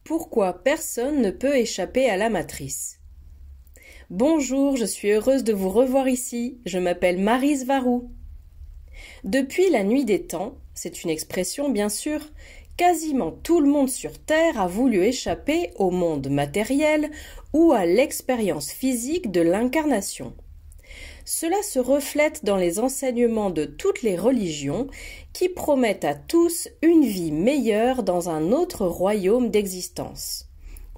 Pourquoi personne ne peut échapper à la matrice? Bonjour, je suis heureuse de vous revoir ici. Je m'appelle Maryse Varou. Depuis la nuit des temps, c'est une expression bien sûr, quasiment tout le monde sur Terre a voulu échapper au monde matériel ou à l'expérience physique de l'incarnation. Cela se reflète dans les enseignements de toutes les religions qui promettent à tous une vie meilleure dans un autre royaume d'existence.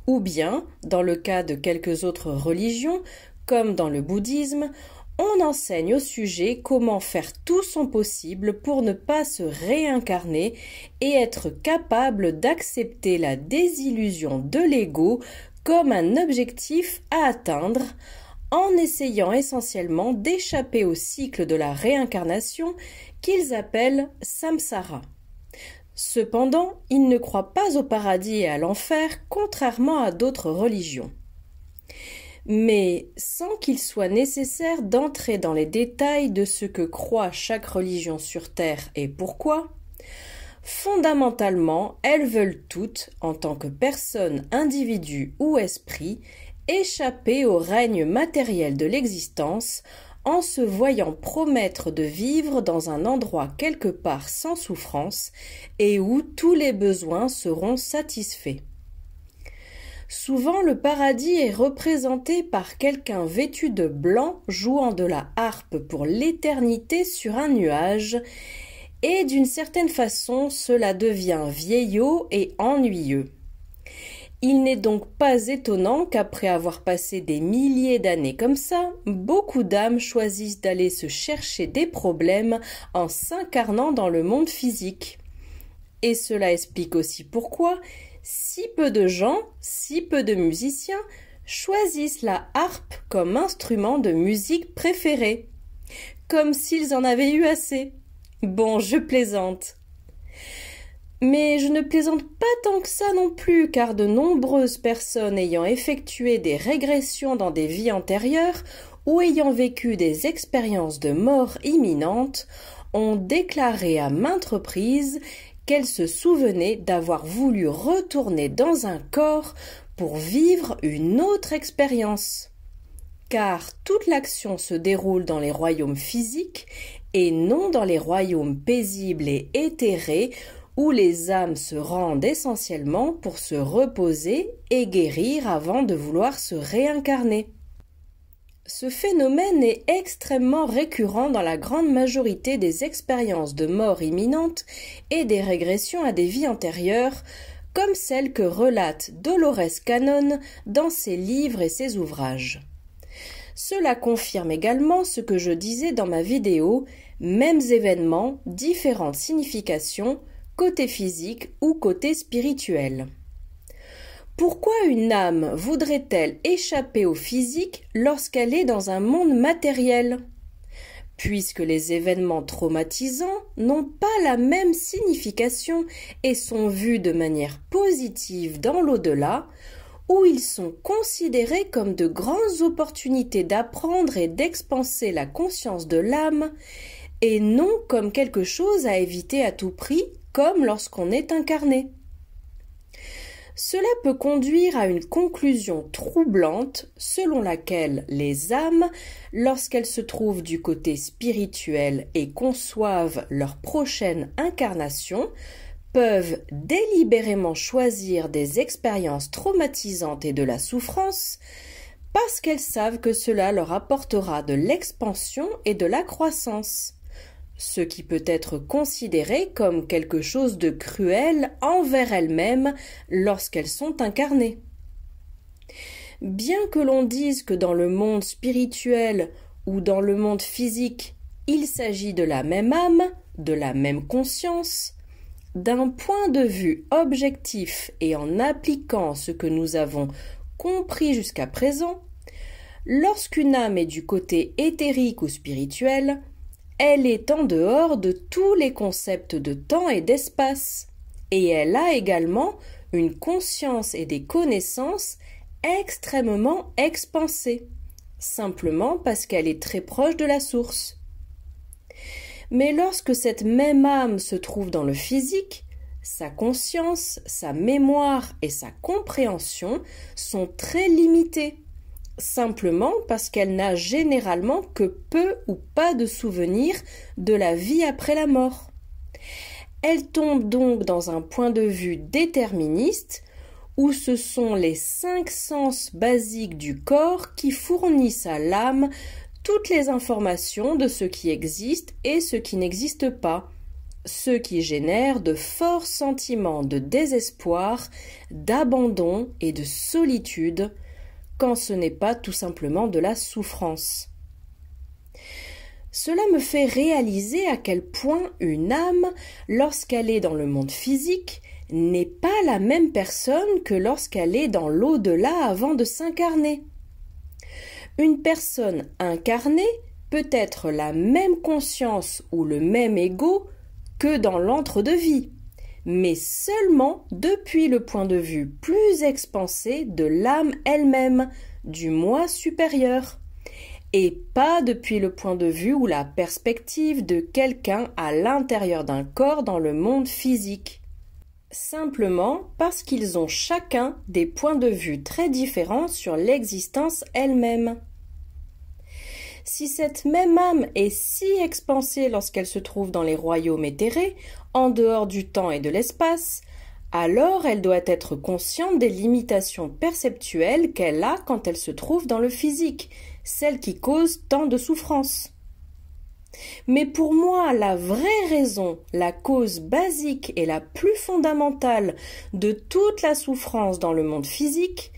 Ou bien, dans le cas de quelques autres religions, comme dans le bouddhisme, on enseigne au sujet comment faire tout son possible pour ne pas se réincarner et être capable d'accepter la désillusion de l'ego comme un objectif à atteindre, en essayant essentiellement d'échapper au cycle de la réincarnation qu'ils appellent samsara. Cependant, ils ne croient pas au paradis et à l'enfer, contrairement à d'autres religions. Mais sans qu'il soit nécessaire d'entrer dans les détails de ce que croit chaque religion sur Terre et pourquoi, fondamentalement, elles veulent toutes, en tant que personne, individu ou esprit, échapper au règne matériel de l'existence en se voyant promettre de vivre dans un endroit quelque part sans souffrance et où tous les besoins seront satisfaits. Souvent le paradis est représenté par quelqu'un vêtu de blanc jouant de la harpe pour l'éternité sur un nuage, et d'une certaine façon cela devient vieillot et ennuyeux. Il n'est donc pas étonnant qu'après avoir passé des milliers d'années comme ça, beaucoup d'âmes choisissent d'aller se chercher des problèmes en s'incarnant dans le monde physique. Et cela explique aussi pourquoi si peu de gens, si peu de musiciens choisissent la harpe comme instrument de musique préféré. Comme s'ils en avaient eu assez. Bon, je plaisante. Mais je ne plaisante pas tant que ça non plus, car de nombreuses personnes ayant effectué des régressions dans des vies antérieures ou ayant vécu des expériences de mort imminente ont déclaré à maintes reprises qu'elles se souvenaient d'avoir voulu retourner dans un corps pour vivre une autre expérience. Car toute l'action se déroule dans les royaumes physiques et non dans les royaumes paisibles et éthérés où les âmes se rendent essentiellement pour se reposer et guérir avant de vouloir se réincarner. Ce phénomène est extrêmement récurrent dans la grande majorité des expériences de mort imminente et des régressions à des vies antérieures, comme celle que relate Dolores Cannon dans ses livres et ses ouvrages. Cela confirme également ce que je disais dans ma vidéo, mêmes événements, différentes significations, côté physique ou côté spirituel. Pourquoi une âme voudrait-elle échapper au physique lorsqu'elle est dans un monde matériel? Puisque les événements traumatisants n'ont pas la même signification et sont vus de manière positive dans l'au-delà, où ils sont considérés comme de grandes opportunités d'apprendre et d'expanser la conscience de l'âme, et non comme quelque chose à éviter à tout prix, comme lorsqu'on est incarné. Cela peut conduire à une conclusion troublante selon laquelle les âmes, lorsqu'elles se trouvent du côté spirituel et conçoivent leur prochaine incarnation, peuvent délibérément choisir des expériences traumatisantes et de la souffrance parce qu'elles savent que cela leur apportera de l'expansion et de la croissance, ce qui peut être considéré comme quelque chose de cruel envers elles-mêmes lorsqu'elles sont incarnées. Bien que l'on dise que dans le monde spirituel ou dans le monde physique, il s'agit de la même âme, de la même conscience, d'un point de vue objectif et en appliquant ce que nous avons compris jusqu'à présent, lorsqu'une âme est du côté éthérique ou spirituel, elle est en dehors de tous les concepts de temps et d'espace, et elle a également une conscience et des connaissances extrêmement expansées, simplement parce qu'elle est très proche de la source. Mais lorsque cette même âme se trouve dans le physique, Sa conscience, sa mémoire et sa compréhension sont très limitées, simplement parce qu'elle n'a généralement que peu ou pas de souvenirs de la vie après la mort. Elle tombe donc dans un point de vue déterministe où ce sont les 5 sens basiques du corps qui fournissent à l'âme toutes les informations de ce qui existe et ce qui n'existe pas, ce qui génère de forts sentiments de désespoir, d'abandon et de solitude, quand ce n'est pas tout simplement de la souffrance. Cela me fait réaliser à quel point une âme, lorsqu'elle est dans le monde physique, n'est pas la même personne que lorsqu'elle est dans l'au-delà avant de s'incarner. Une personne incarnée peut être la même conscience ou le même ego que dans l'entre-deux-vie, mais seulement depuis le point de vue plus expansé de l'âme elle-même, du moi supérieur, et pas depuis le point de vue ou la perspective de quelqu'un à l'intérieur d'un corps dans le monde physique. Simplement parce qu'ils ont chacun des points de vue très différents sur l'existence elle-même. Si cette même âme est si expansée lorsqu'elle se trouve dans les royaumes éthérés, en dehors du temps et de l'espace, alors elle doit être consciente des limitations perceptuelles qu'elle a quand elle se trouve dans le physique, celles qui causent tant de souffrance. Mais pour moi, la vraie raison, la cause basique et la plus fondamentale de toute la souffrance dans le monde physique,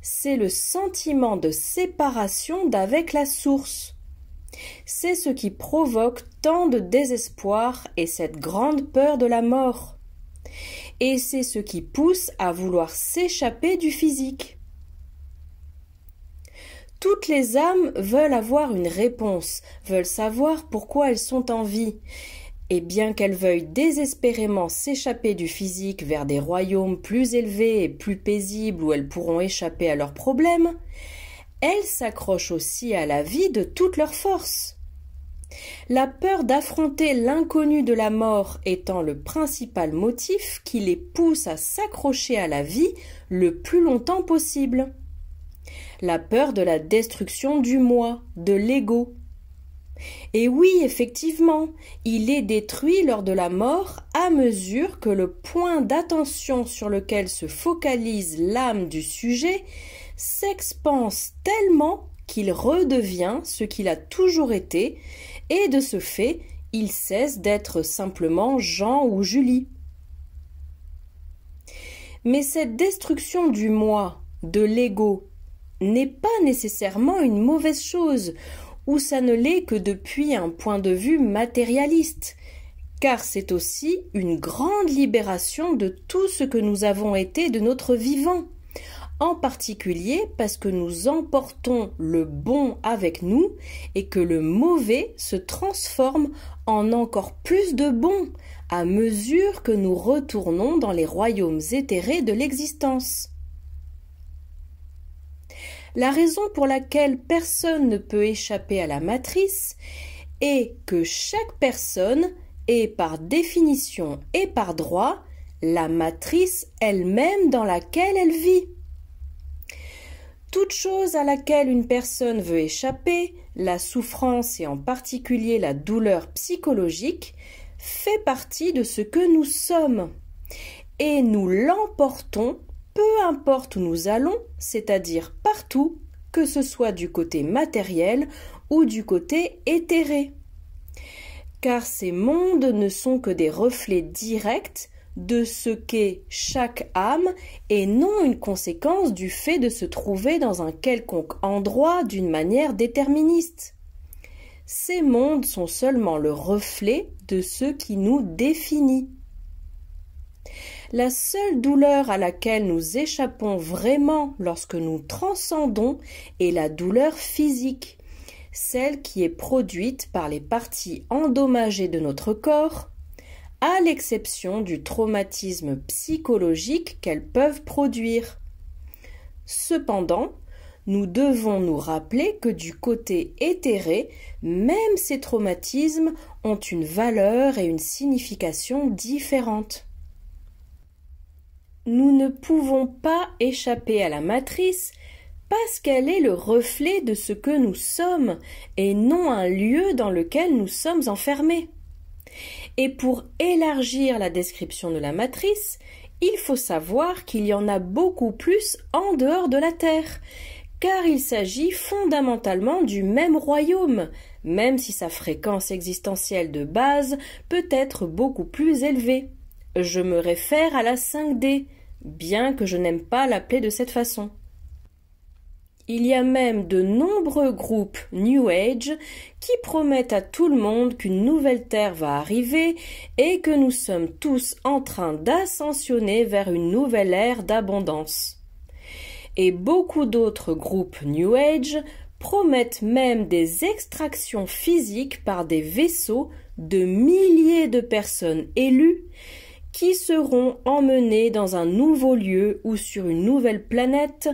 c'est le sentiment de séparation d'avec la source. C'est ce qui provoque tant de désespoir et cette grande peur de la mort. Et c'est ce qui pousse à vouloir s'échapper du physique. Toutes les âmes veulent avoir une réponse, veulent savoir pourquoi elles sont en vie. Et bien qu'elles veuillent désespérément s'échapper du physique vers des royaumes plus élevés et plus paisibles où elles pourront échapper à leurs problèmes, elles s'accrochent aussi à la vie de toute leur force. La peur d'affronter l'inconnu de la mort étant le principal motif qui les pousse à s'accrocher à la vie le plus longtemps possible. La peur de la destruction du moi, de l'ego. Et oui, effectivement, il est détruit lors de la mort à mesure que le point d'attention sur lequel se focalise l'âme du sujet s'expanse tellement qu'il redevient ce qu'il a toujours été, et de ce fait, il cesse d'être simplement Jean ou Julie. Mais cette destruction du moi, de l'ego, n'est pas nécessairement une mauvaise chose, ou ça ne l'est que depuis un point de vue matérialiste, car c'est aussi une grande libération de tout ce que nous avons été de notre vivant, en particulier parce que nous emportons le bon avec nous et que le mauvais se transforme en encore plus de bon à mesure que nous retournons dans les royaumes éthérés de l'existence. La raison pour laquelle personne ne peut échapper à la matrice est que chaque personne est par définition et par droit la matrice elle-même dans laquelle elle vit. Toute chose à laquelle une personne veut échapper, la souffrance et en particulier la douleur psychologique, fait partie de ce que nous sommes. Et nous l'emportons peu importe où nous allons, c'est-à-dire partout, que ce soit du côté matériel ou du côté éthéré. Car ces mondes ne sont que des reflets directs de ce qu'est chaque âme et non une conséquence du fait de se trouver dans un quelconque endroit d'une manière déterministe. Ces mondes sont seulement le reflet de ce qui nous définit. La seule douleur à laquelle nous échappons vraiment lorsque nous transcendons est la douleur physique, celle qui est produite par les parties endommagées de notre corps, à l'exception du traumatisme psychologique qu'elles peuvent produire. Cependant, nous devons nous rappeler que du côté éthéré, même ces traumatismes ont une valeur et une signification différentes. Nous ne pouvons pas échapper à la matrice parce qu'elle est le reflet de ce que nous sommes et non un lieu dans lequel nous sommes enfermés. Et pour élargir la description de la matrice, il faut savoir qu'il y en a beaucoup plus en dehors de la Terre, car il s'agit fondamentalement du même royaume, même si sa fréquence existentielle de base peut être beaucoup plus élevée. Je me réfère à la 5D, bien que je n'aime pas l'appeler de cette façon. Il y a même de nombreux groupes New Age qui promettent à tout le monde qu'une nouvelle Terre va arriver et que nous sommes tous en train d'ascensionner vers une nouvelle ère d'abondance. Et beaucoup d'autres groupes New Age promettent même des extractions physiques par des vaisseaux de milliers de personnes élues qui seront emmenés dans un nouveau lieu ou sur une nouvelle planète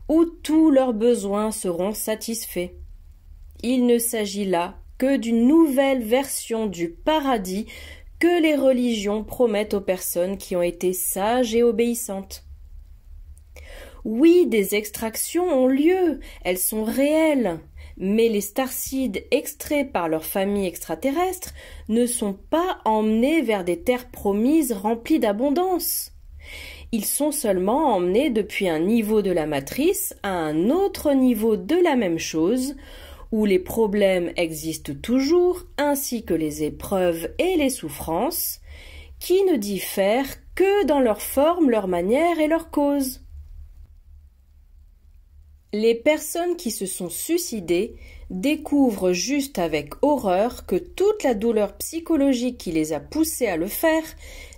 où tous leurs besoins seront satisfaits. Il ne s'agit là que d'une nouvelle version du paradis que les religions promettent aux personnes qui ont été sages et obéissantes. Oui, des extractions ont lieu, elles sont réelles, mais les starseeds extraits par leur famille extraterrestre ne sont pas emmenés vers des terres promises remplies d'abondance. Ils sont seulement emmenés depuis un niveau de la matrice à un autre niveau de la même chose, où les problèmes existent toujours, ainsi que les épreuves et les souffrances, qui ne diffèrent que dans leur forme, leur manière et leur cause. Les personnes qui se sont suicidées découvrent juste avec horreur que toute la douleur psychologique qui les a poussées à le faire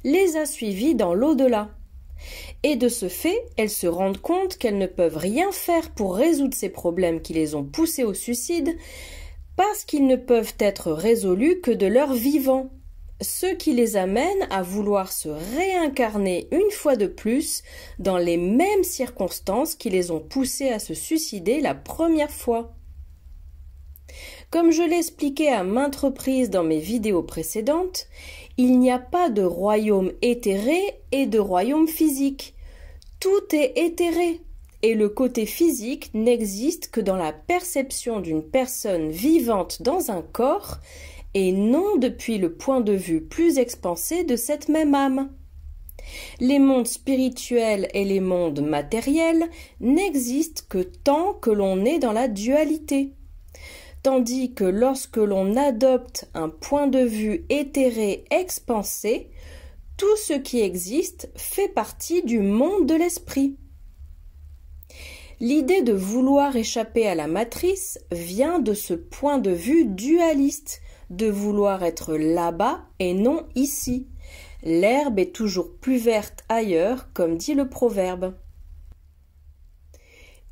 les a suivies dans l'au-delà. Et de ce fait, elles se rendent compte qu'elles ne peuvent rien faire pour résoudre ces problèmes qui les ont poussées au suicide, parce qu'ils ne peuvent être résolus que de leur vivant, ce qui les amène à vouloir se réincarner une fois de plus dans les mêmes circonstances qui les ont poussées à se suicider la première fois. Comme je l'ai expliqué à maintes reprises dans mes vidéos précédentes, il n'y a pas de royaume éthéré et de royaume physique. Tout est éthéré, et le côté physique n'existe que dans la perception d'une personne vivante dans un corps, et non depuis le point de vue plus expansé de cette même âme. Les mondes spirituels et les mondes matériels n'existent que tant que l'on est dans la dualité. Tandis que lorsque l'on adopte un point de vue éthéré expansé, tout ce qui existe fait partie du monde de l'esprit. L'idée de vouloir échapper à la matrice vient de ce point de vue dualiste, de vouloir être là-bas et non ici. L'herbe est toujours plus verte ailleurs, comme dit le proverbe.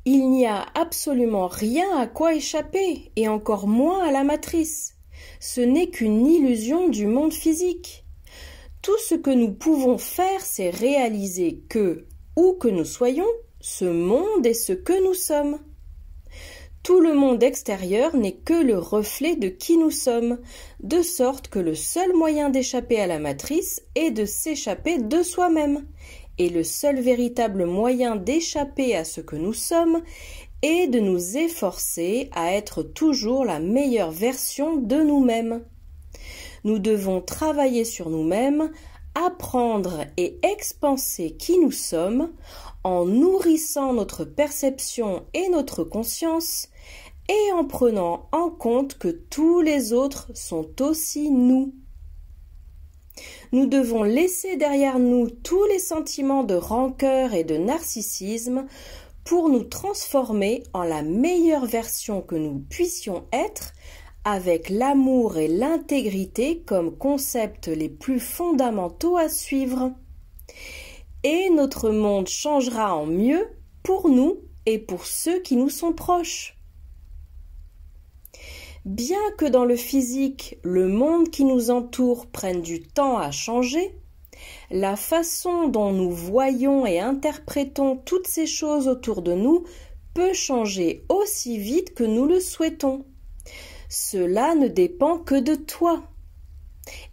Il n'y a absolument rien à quoi échapper, et encore moins à la matrice. Ce n'est qu'une illusion du monde physique. Tout ce que nous pouvons faire, c'est réaliser que, où que nous soyons, ce monde est ce que nous sommes. Tout le monde extérieur n'est que le reflet de qui nous sommes, de sorte que le seul moyen d'échapper à la matrice est de s'échapper de soi-même. Et le seul véritable moyen d'échapper à ce que nous sommes est de nous efforcer à être toujours la meilleure version de nous-mêmes. Nous devons travailler sur nous-mêmes, apprendre et expanser qui nous sommes, en nourrissant notre perception et notre conscience, et en prenant en compte que tous les autres sont aussi nous. Nous devons laisser derrière nous tous les sentiments de rancœur et de narcissisme pour nous transformer en la meilleure version que nous puissions être, avec l'amour et l'intégrité comme concepts les plus fondamentaux à suivre. Et notre monde changera en mieux pour nous et pour ceux qui nous sont proches. Bien que dans le physique, le monde qui nous entoure prenne du temps à changer, la façon dont nous voyons et interprétons toutes ces choses autour de nous peut changer aussi vite que nous le souhaitons. Cela ne dépend que de toi.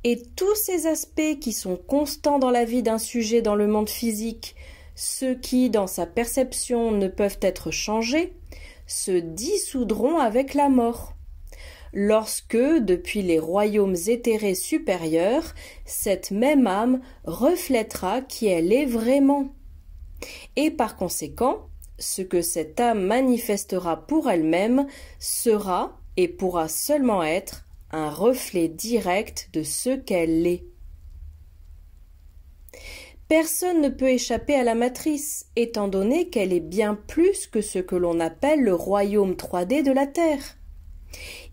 Et tous ces aspects qui sont constants dans la vie d'un sujet dans le monde physique ceux qui, dans sa perception, ne peuvent être changés, se dissoudront avec la mort. Lorsque, depuis les royaumes éthérés supérieurs, cette même âme reflètera qui elle est vraiment. Et par conséquent, ce que cette âme manifestera pour elle-même sera et pourra seulement être un reflet direct de ce qu'elle est. Personne ne peut échapper à la matrice, étant donné qu'elle est bien plus que ce que l'on appelle le royaume 3D de la Terre.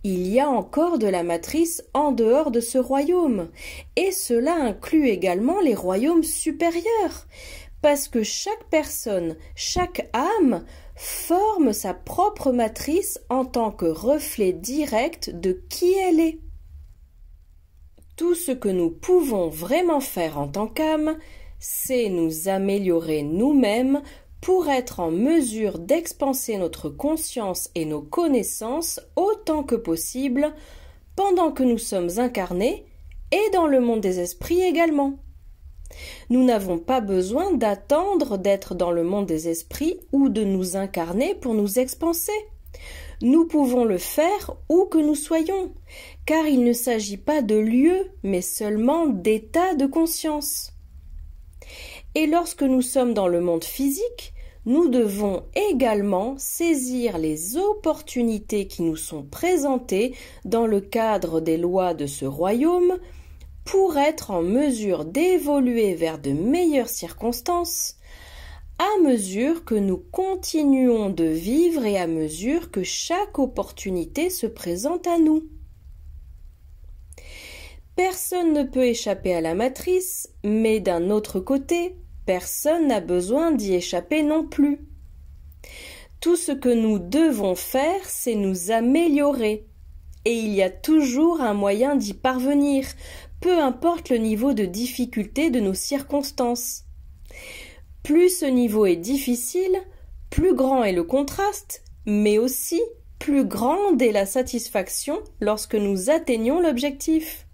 Il y a encore de la matrice en dehors de ce royaume, et cela inclut également les royaumes supérieurs, parce que chaque personne, chaque âme, forme sa propre matrice en tant que reflet direct de qui elle est. Tout ce que nous pouvons vraiment faire en tant qu'âme, c'est nous améliorer nous-mêmes pour être en mesure d'expanser notre conscience et nos connaissances autant que possible pendant que nous sommes incarnés et dans le monde des esprits également. Nous n'avons pas besoin d'attendre d'être dans le monde des esprits ou de nous incarner pour nous expanser. Nous pouvons le faire où que nous soyons, car il ne s'agit pas de lieu, mais seulement d'état de conscience. Et lorsque nous sommes dans le monde physique, nous devons également saisir les opportunités qui nous sont présentées dans le cadre des lois de ce royaume pour être en mesure d'évoluer vers de meilleures circonstances à mesure que nous continuons de vivre et à mesure que chaque opportunité se présente à nous. Personne ne peut échapper à la matrice, mais d'un autre côté, personne n'a besoin d'y échapper non plus. Tout ce que nous devons faire, c'est nous améliorer. Et il y a toujours un moyen d'y parvenir, peu importe le niveau de difficulté de nos circonstances. Plus ce niveau est difficile, plus grand est le contraste, mais aussi plus grande est la satisfaction lorsque nous atteignons l'objectif.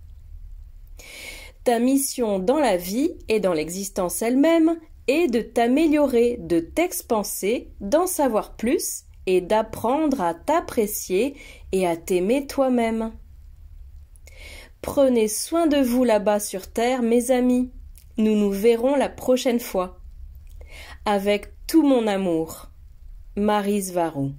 Ta mission dans la vie et dans l'existence elle-même est de t'améliorer, de t'expanser, d'en savoir plus et d'apprendre à t'apprécier et à t'aimer toi-même. Prenez soin de vous là-bas sur Terre, mes amis. Nous nous verrons la prochaine fois. Avec tout mon amour. Maryse Varou.